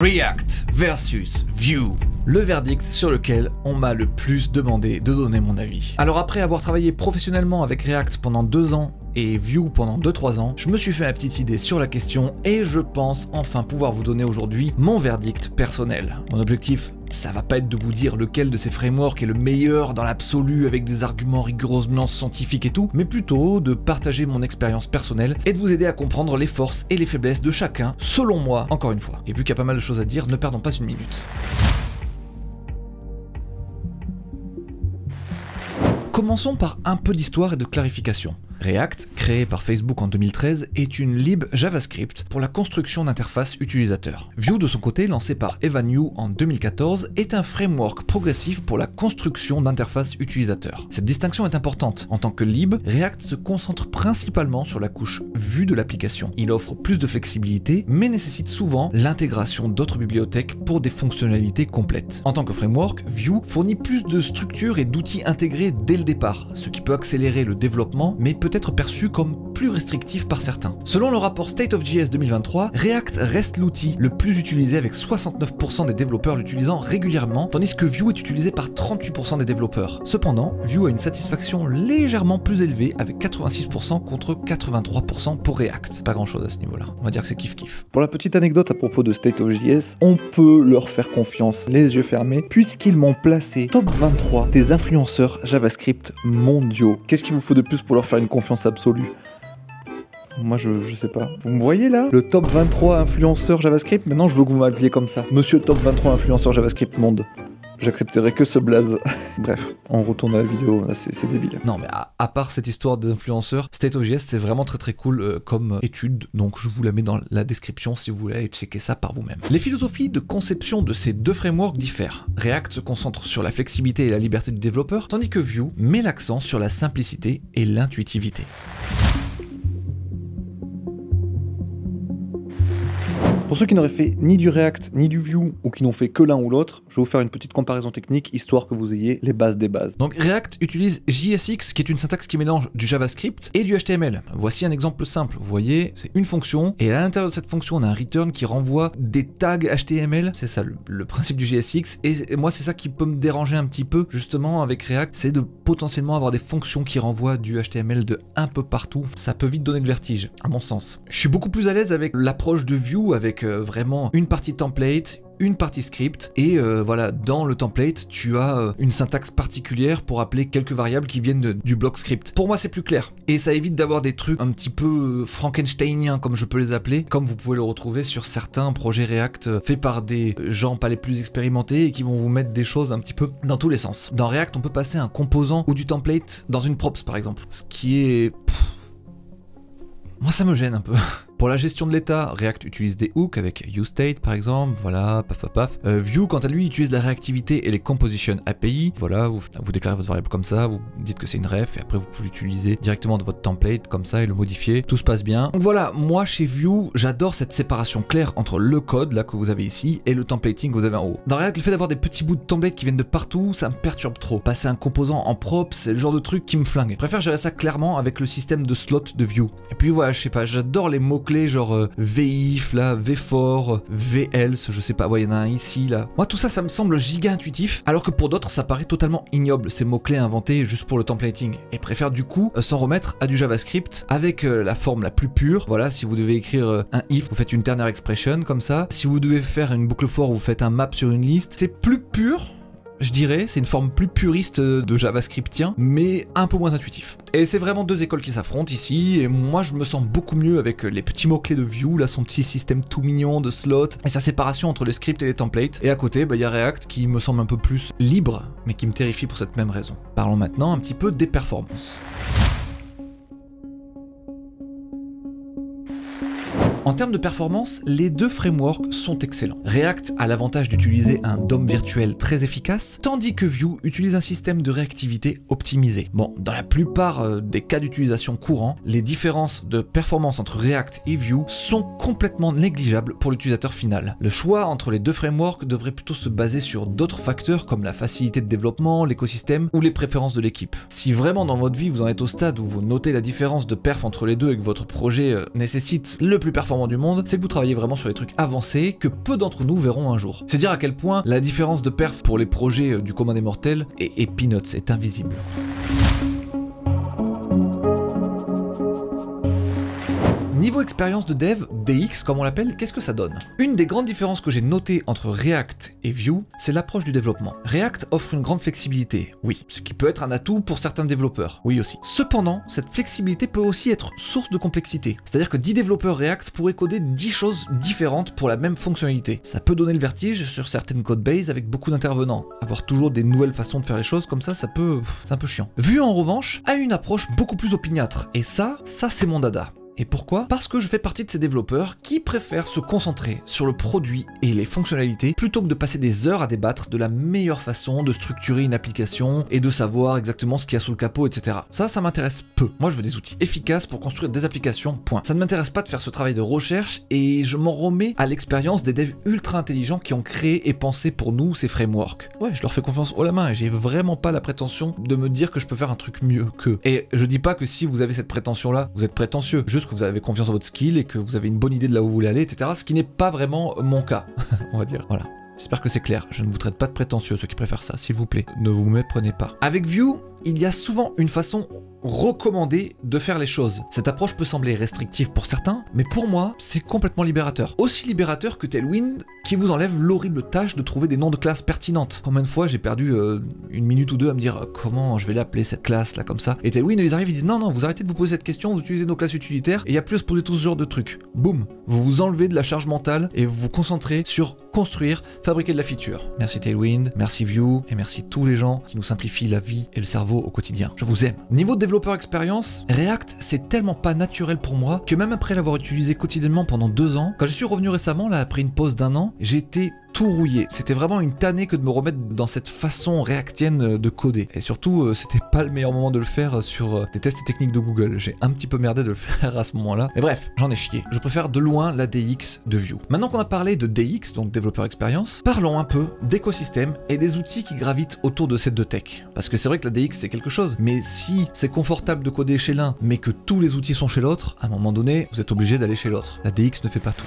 React versus Vue. Le verdict sur lequel on m'a le plus demandé de donner mon avis. Alors après avoir travaillé professionnellement avec React pendant 2 ans et Vue pendant 2-3 ans, je me suis fait ma petite idée sur la question et je pense enfin pouvoir vous donner aujourd'hui mon verdict personnel. Mon objectif, ça va pas être de vous dire lequel de ces frameworks est le meilleur dans l'absolu avec des arguments rigoureusement scientifiques et tout, mais plutôt de partager mon expérience personnelle et de vous aider à comprendre les forces et les faiblesses de chacun, selon moi, encore une fois. Et vu qu'il y a pas mal de choses à dire, ne perdons pas une minute. Commençons par un peu d'histoire et de clarification. React, créé par Facebook en 2013, est une lib JavaScript pour la construction d'interfaces utilisateurs. Vue, de son côté, lancé par Evan You en 2014, est un framework progressif pour la construction d'interfaces utilisateurs. Cette distinction est importante. En tant que lib, React se concentre principalement sur la couche vue de l'application. Il offre plus de flexibilité, mais nécessite souvent l'intégration d'autres bibliothèques pour des fonctionnalités complètes. En tant que framework, Vue fournit plus de structures et d'outils intégrés dès le départ, ce qui peut accélérer le développement, mais peut être perçu comme plus restrictif par certains. Selon le rapport State of JS 2023, React reste l'outil le plus utilisé avec 69% des développeurs l'utilisant régulièrement, tandis que Vue est utilisé par 38% des développeurs. Cependant, Vue a une satisfaction légèrement plus élevée avec 86% contre 83% pour React. Pas grand chose à ce niveau-là. On va dire que c'est kiff-kiff. Pour la petite anecdote à propos de State of JS, on peut leur faire confiance les yeux fermés puisqu'ils m'ont placé top 23 des influenceurs JavaScript mondiaux. Qu'est-ce qu'il vous faut de plus pour leur faire une confiance absolue? Moi je sais pas. Vous me voyez là? Le top 23 influenceurs JavaScript? Maintenant je veux que vous m'appeliez comme ça. Monsieur top 23 influenceurs JavaScript monde. J'accepterai que ce blaze. Bref, on retourne à la vidéo, là c'est débile. Non mais à part cette histoire d'influenceurs, State of JS c'est vraiment très cool comme étude, donc je vous la mets dans la description si vous voulez aller checker ça par vous-même. Les philosophies de conception de ces deux frameworks diffèrent. React se concentre sur la flexibilité et la liberté du développeur, tandis que Vue met l'accent sur la simplicité et l'intuitivité. Pour ceux qui n'auraient fait ni du React ni du Vue ou qui n'ont fait que l'un ou l'autre, je vais vous faire une petite comparaison technique histoire que vous ayez les bases des bases. Donc React utilise JSX qui est une syntaxe qui mélange du JavaScript et du HTML. Voici un exemple simple. Vous voyez, c'est une fonction et à l'intérieur de cette fonction on a un return qui renvoie des tags HTML. C'est ça le principe du JSX et moi c'est ça qui peut me déranger un petit peu justement avec React, c'est de potentiellement avoir des fonctions qui renvoient du HTML de un peu partout. Ça peut vite donner le vertige à mon sens. Je suis beaucoup plus à l'aise avec l'approche de Vue avec vraiment une partie template, une partie script et voilà, dans le template tu as une syntaxe particulière pour appeler quelques variables qui viennent du bloc script. Pour moi c'est plus clair et ça évite d'avoir des trucs un petit peu frankensteiniens comme je peux les appeler, comme vous pouvez le retrouver sur certains projets React faits par des gens pas les plus expérimentés et qui vont vous mettre des choses un petit peu dans tous les sens. Dans React on peut passer un composant ou du template dans une props par exemple, ce qui est... moi ça me gêne un peu. Pour la gestion de l'état, React utilise des hooks avec useState par exemple, voilà, paf. Vue, quant à lui, utilise la réactivité et les composition API, voilà, vous déclarez votre variable comme ça, vous dites que c'est une ref, et après vous pouvez l'utiliser directement dans votre template comme ça et le modifier, tout se passe bien. Donc voilà, moi chez Vue, j'adore cette séparation claire entre le code, là que vous avez ici, et le templating que vous avez en haut. Dans React, le fait d'avoir des petits bouts de template qui viennent de partout, ça me perturbe trop. Passer un composant en propre, c'est le genre de truc qui me flingue. Je préfère gérer ça clairement avec le système de slot de Vue. Et puis voilà, je sais pas, j'adore les mots-clés genre VIF, là, VFOR, VELSE, je sais pas, ouais, il y en a un ici, là. Moi, tout ça, ça me semble giga intuitif, alors que pour d'autres, ça paraît totalement ignoble, ces mots-clés inventés juste pour le templating. Et préfère du coup s'en remettre à du JavaScript avec la forme la plus pure. Voilà, si vous devez écrire un if, vous faites une ternary expression comme ça. Si vous devez faire une boucle for, vous faites un map sur une liste. C'est plus pur. Je dirais, c'est une forme plus puriste de JavaScriptien, mais un peu moins intuitif. Et c'est vraiment deux écoles qui s'affrontent ici, et moi je me sens beaucoup mieux avec les petits mots-clés de Vue, là son petit système tout mignon de slot, et sa séparation entre les scripts et les templates. Et à côté, il y a React qui me semble un peu plus libre, mais qui me terrifie pour cette même raison. Parlons maintenant un petit peu des performances. En termes de performance, les deux frameworks sont excellents. React a l'avantage d'utiliser un DOM virtuel très efficace, tandis que Vue utilise un système de réactivité optimisé. Bon, dans la plupart des cas d'utilisation courants, les différences de performance entre React et Vue sont complètement négligeables pour l'utilisateur final. Le choix entre les deux frameworks devrait plutôt se baser sur d'autres facteurs comme la facilité de développement, l'écosystème ou les préférences de l'équipe. Si vraiment dans votre vie vous en êtes au stade où vous notez la différence de perf entre les deux et que votre projet nécessite le plus performant moment du monde, c'est que vous travaillez vraiment sur des trucs avancés que peu d'entre nous verront un jour. C'est dire à quel point la différence de perf pour les projets du commun des mortels est peanuts, est invisible. Niveau expérience de dev, DX comme on l'appelle, qu'est-ce que ça donne? Une des grandes différences que j'ai notées entre React et Vue, c'est l'approche du développement. React offre une grande flexibilité, oui, ce qui peut être un atout pour certains développeurs, oui aussi. Cependant, cette flexibilité peut aussi être source de complexité. C'est-à-dire que 10 développeurs React pourraient coder 10 choses différentes pour la même fonctionnalité. Ça peut donner le vertige sur certaines codebases avec beaucoup d'intervenants. Avoir toujours des nouvelles façons de faire les choses comme ça, c'est un peu chiant. Vue en revanche a une approche beaucoup plus opiniâtre, et ça c'est mon dada. Et pourquoi? Parce que je fais partie de ces développeurs qui préfèrent se concentrer sur le produit et les fonctionnalités plutôt que de passer des heures à débattre de la meilleure façon de structurer une application et de savoir exactement ce qu'il y a sous le capot, etc. Ça m'intéresse peu. Moi, je veux des outils efficaces pour construire des applications, point. Ça ne m'intéresse pas de faire ce travail de recherche et je m'en remets à l'expérience des devs ultra intelligents qui ont créé et pensé pour nous ces frameworks. Ouais, je leur fais confiance haut la main et j'ai vraiment pas la prétention de me dire que je peux faire un truc mieux qu'eux. Et je dis pas que si vous avez cette prétention-là, vous êtes prétentieux. Juste que vous avez confiance en votre skill et que vous avez une bonne idée de là où vous voulez aller, etc. Ce qui n'est pas vraiment mon cas, on va dire. Voilà. J'espère que c'est clair. Je ne vous traite pas de prétentieux, ceux qui préfèrent ça, s'il vous plaît. Ne vous méprenez pas. Avec Vue, il y a souvent une façon recommandée de faire les choses. Cette approche peut sembler restrictive pour certains, mais pour moi, c'est complètement libérateur. Aussi libérateur que Tailwind, qui vous enlève l'horrible tâche de trouver des noms de classes pertinentes. Combien de fois j'ai perdu une minute ou deux à me dire comment je vais l'appeler cette classe là comme ça. Et Tailwind, ils arrivent, ils disent non, vous arrêtez de vous poser cette question, vous utilisez nos classes utilitaires, et il n'y a plus à se poser tout ce genre de trucs. Boum, vous vous enlevez de la charge mentale et vous vous concentrez sur construire, fabriquer de la feature. Merci Tailwind, merci Vue, et merci tous les gens qui nous simplifient la vie et le cerveau au quotidien. Je vous aime. Niveau développeur expérience, React c'est tellement pas naturel pour moi que même après l'avoir utilisé quotidiennement pendant 2 ans, quand je suis revenu récemment là après une pause d'1 an, j'étais tout rouillé. C'était vraiment une tannée que de me remettre dans cette façon réactienne de coder. Et surtout, c'était pas le meilleur moment de le faire sur des tests techniques de Google. J'ai un petit peu merdé de le faire à ce moment-là. Mais bref, j'en ai chié. Je préfère de loin la DX de Vue. Maintenant qu'on a parlé de DX, donc développeur expérience, parlons un peu d'écosystème et des outils qui gravitent autour de ces deux techs. Parce que c'est vrai que la DX c'est quelque chose, mais si c'est confortable de coder chez l'un, mais que tous les outils sont chez l'autre, à un moment donné, vous êtes obligé d'aller chez l'autre. La DX ne fait pas tout.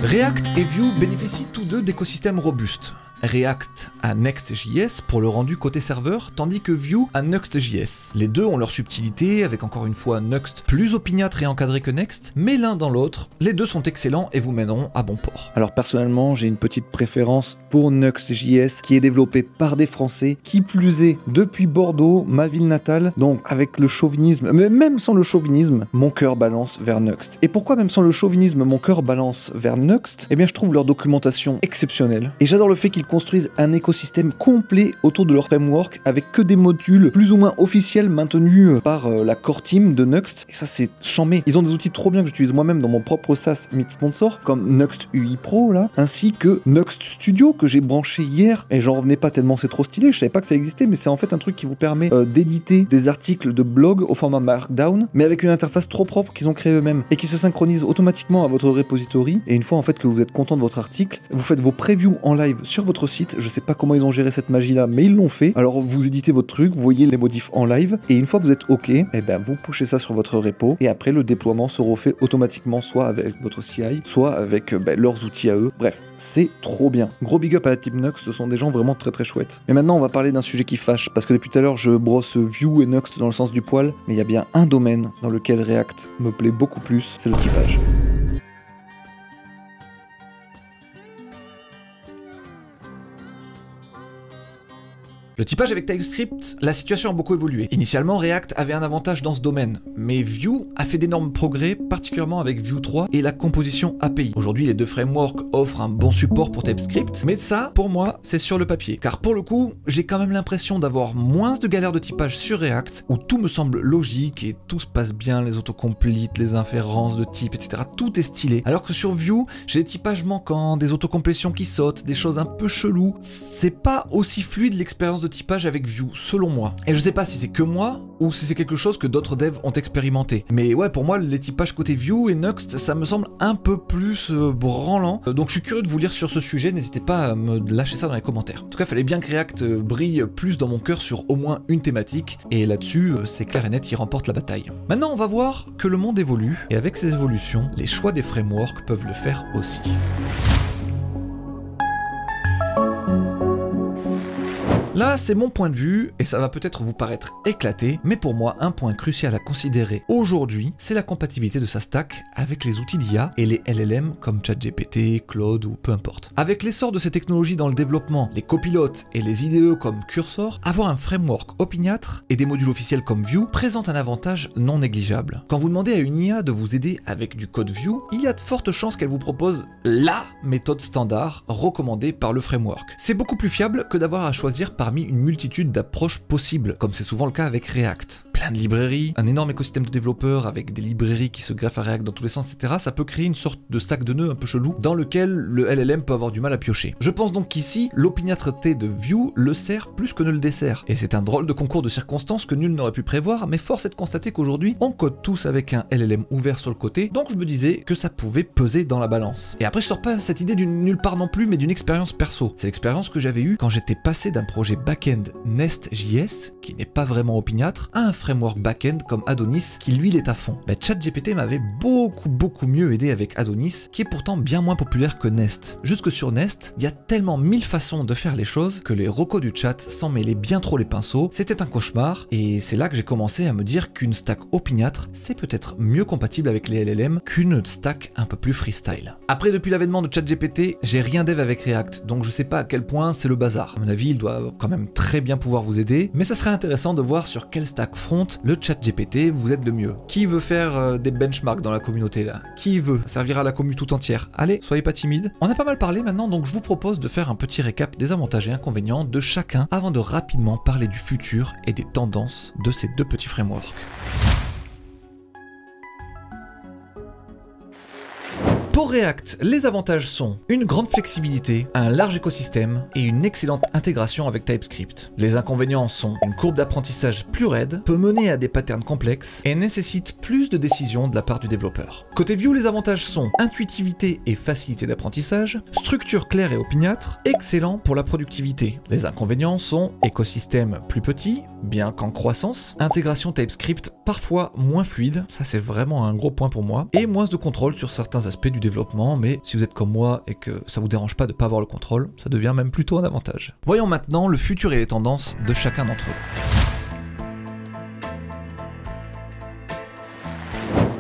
React et Vue bénéficient tous deux d'écosystèmes robustes. React a Next.js pour le rendu côté serveur, tandis que Vue a Nuxt.js. Les deux ont leur subtilité, avec encore une fois Nuxt plus opiniâtre et encadré que Next, mais l'un dans l'autre, les deux sont excellents et vous mèneront à bon port. Alors personnellement, j'ai une petite préférence pour Nuxt.js, qui est développé par des Français, qui plus est depuis Bordeaux, ma ville natale, donc avec le chauvinisme, mais même sans le chauvinisme, mon cœur balance vers Nuxt. Et pourquoi même sans le chauvinisme, mon cœur balance vers Nuxt? Eh bien je trouve leur documentation exceptionnelle, et j'adore le fait qu'ils construisent un écosystème complet autour de leur framework avec que des modules plus ou moins officiels maintenus par la core team de Nuxt, et ça c'est chambé. Ils ont des outils trop bien que j'utilise moi-même dans mon propre SaaS Meet Sponsor, comme Nuxt UI Pro là, ainsi que Nuxt Studio que j'ai branché hier, et j'en revenais pas tellement c'est trop stylé, je savais pas que ça existait, mais c'est en fait un truc qui vous permet d'éditer des articles de blog au format Markdown, mais avec une interface trop propre qu'ils ont créée eux-mêmes, et qui se synchronise automatiquement à votre repository, et une fois en fait que vous êtes content de votre article, vous faites vos previews en live sur votre site. Je sais pas comment ils ont géré cette magie là, mais ils l'ont fait. Alors vous éditez votre truc, vous voyez les modifs en live, et une fois que vous êtes ok, et ben vous pushez ça sur votre repo, et après le déploiement se refait automatiquement, soit avec votre CI, soit avec leurs outils à eux. Bref, c'est trop bien. Gros big up à la team Nuxt, ce sont des gens vraiment très très chouettes. Mais maintenant on va parler d'un sujet qui fâche, parce que depuis tout à l'heure je brosse Vue et Nuxt dans le sens du poil, mais il y a bien un domaine dans lequel React me plaît beaucoup plus, c'est le typage. Le typage avec TypeScript, la situation a beaucoup évolué. Initialement, React avait un avantage dans ce domaine, mais Vue a fait d'énormes progrès, particulièrement avec Vue 3 et la composition API. Aujourd'hui, les deux frameworks offrent un bon support pour TypeScript, mais ça, pour moi, c'est sur le papier. Car pour le coup, j'ai quand même l'impression d'avoir moins de galères de typage sur React, où tout me semble logique et tout se passe bien, les autocompletes, les inférences de type, etc. Tout est stylé. Alors que sur Vue, j'ai des typages manquants, des autocomplétions qui sautent, des choses un peu cheloues. C'est pas aussi fluide l'expérience de typage avec Vue, selon moi. Et je sais pas si c'est que moi, ou si c'est quelque chose que d'autres devs ont expérimenté. Mais ouais, pour moi, les typages côté Vue et Nuxt, ça me semble un peu plus branlant. Donc je suis curieux de vous lire sur ce sujet, n'hésitez pas à me lâcher ça dans les commentaires. En tout cas, il fallait bien que React brille plus dans mon cœur sur au moins une thématique, et là-dessus, c'est clair et net, il remporte la bataille. Maintenant, on va voir que le monde évolue, et avec ces évolutions, les choix des frameworks peuvent le faire aussi. Là, c'est mon point de vue, et ça va peut-être vous paraître éclaté, mais pour moi, un point crucial à considérer aujourd'hui, c'est la compatibilité de sa stack avec les outils d'IA et les LLM comme ChatGPT, Claude ou peu importe. Avec l'essor de ces technologies dans le développement, les copilotes et les IDE comme Cursor, avoir un framework opiniâtre et des modules officiels comme Vue présente un avantage non négligeable. Quand vous demandez à une IA de vous aider avec du code Vue, il y a de fortes chances qu'elle vous propose LA méthode standard recommandée par le framework. C'est beaucoup plus fiable que d'avoir à choisir parmi une multitude d'approches possibles, comme c'est souvent le cas avec React. Plein de librairies, un énorme écosystème de développeurs avec des librairies qui se greffent à React dans tous les sens, etc. Ça peut créer une sorte de sac de nœuds un peu chelou dans lequel le LLM peut avoir du mal à piocher. Je pense donc qu'ici, l'opiniâtreté de Vue le sert plus que ne le dessert. Et c'est un drôle de concours de circonstances que nul n'aurait pu prévoir, mais force est de constater qu'aujourd'hui, on code tous avec un LLM ouvert sur le côté, donc je me disais que ça pouvait peser dans la balance. Et après, je sors pas cette idée d'une nulle part non plus, mais d'une expérience perso. C'est l'expérience que j'avais eue quand j'étais passé d'un projet back-end Nest.js, qui n'est pas vraiment opiniâtre, à un framework back-end comme Adonis, qui lui l'est à fond. Mais ChatGPT m'avait beaucoup mieux aidé avec Adonis, qui est pourtant bien moins populaire que Nest. Jusque sur Nest, il y a tellement 1000 façons de faire les choses que les recos du chat s'en mêlaient bien trop les pinceaux, c'était un cauchemar, et c'est là que j'ai commencé à me dire qu'une stack opiniâtre, c'est peut-être mieux compatible avec les LLM qu'une stack un peu plus freestyle. Après, depuis l'avènement de ChatGPT, j'ai rien dev avec React, donc je sais pas à quel point c'est le bazar. À mon avis, il doit quand même très bien pouvoir vous aider, mais ça serait intéressant de voir sur quel stack front le ChatGPT vous aide le mieux. Qui veut faire des benchmarks dans la communauté là? Qui veut? Ça servira à la commu tout entière. Allez, soyez pas timide. On a pas mal parlé maintenant, donc je vous propose de faire un petit récap des avantages et inconvénients de chacun avant de rapidement parler du futur et des tendances de ces deux petits frameworks. Pour React, les avantages sont une grande flexibilité, un large écosystème et une excellente intégration avec TypeScript. Les inconvénients sont une courbe d'apprentissage plus raide, peut mener à des patterns complexes et nécessite plus de décisions de la part du développeur. Côté Vue, les avantages sont intuitivité et facilité d'apprentissage, structure claire et opiniâtre, excellent pour la productivité. Les inconvénients sont écosystème plus petit, bien qu'en croissance, intégration TypeScript parfois moins fluide, ça c'est vraiment un gros point pour moi, et moins de contrôle sur certains aspects du développement, mais si vous êtes comme moi et que ça vous dérange pas de pas avoir le contrôle, ça devient même plutôt un avantage. Voyons maintenant le futur et les tendances de chacun d'entre eux.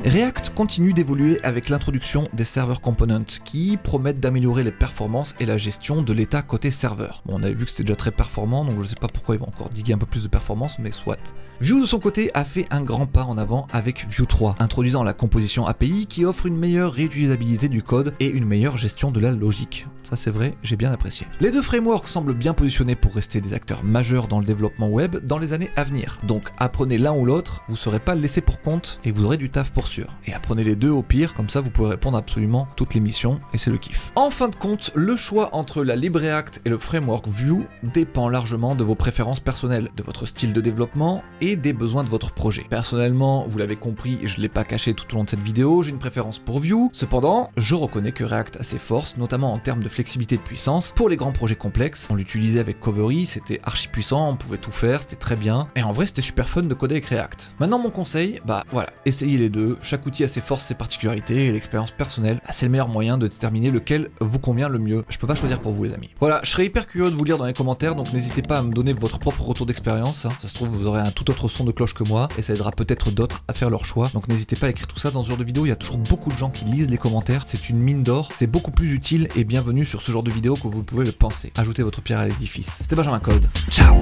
React continue d'évoluer avec l'introduction des server components qui promettent d'améliorer les performances et la gestion de l'état côté serveur. Bon, on avait vu que c'était déjà très performant, donc je sais pas pourquoi ils vont encore diguer un peu plus de performance, mais soit. Vue de son côté a fait un grand pas en avant avec Vue 3, introduisant la composition API qui offre une meilleure réutilisabilité du code et une meilleure gestion de la logique. Ça c'est vrai, j'ai bien apprécié. Les deux frameworks semblent bien positionnés pour rester des acteurs majeurs dans le développement web dans les années à venir. Donc apprenez l'un ou l'autre, vous ne serez pas laissé pour compte et vous aurez du taf pour sûr. Et apprenez les deux au pire, comme ça vous pouvez répondre à absolument toutes les missions et c'est le kiff. En fin de compte, le choix entre la LibReact et le framework Vue dépend largement de vos préférences personnelles, de votre style de développement et des besoins de votre projet. Personnellement, vous l'avez compris et je ne l'ai pas caché tout au long de cette vidéo, j'ai une préférence pour Vue. Cependant, je reconnais que React a ses forces, notamment en termes de flexibilité et de puissance. Pour les grands projets complexes, on l'utilisait avec Covery, c'était archi puissant, on pouvait tout faire, c'était très bien. Et en vrai, c'était super fun de coder avec React. Maintenant, mon conseil, bah voilà, essayez les deux. Chaque outil a ses forces, ses particularités et l'expérience personnelle, bah, c'est le meilleur moyen de déterminer lequel vous convient le mieux. Je peux pas choisir pour vous les amis. Voilà, je serais hyper curieux de vous lire dans les commentaires, donc n'hésitez pas à me donner votre propre retour d'expérience. Ça se trouve, vous aurez un tout autre son de cloche que moi et ça aidera peut-être d'autres à faire leur choix. Donc n'hésitez pas à écrire tout ça dans ce genre de vidéo. Il y a toujours beaucoup de gens qui lisent les commentaires. C'est une mine d'or. C'est beaucoup plus utile et bienvenue sur ce genre de vidéo que vous pouvez le penser. Ajoutez votre pierre à l'édifice. C'était Benjamin Code. Ciao!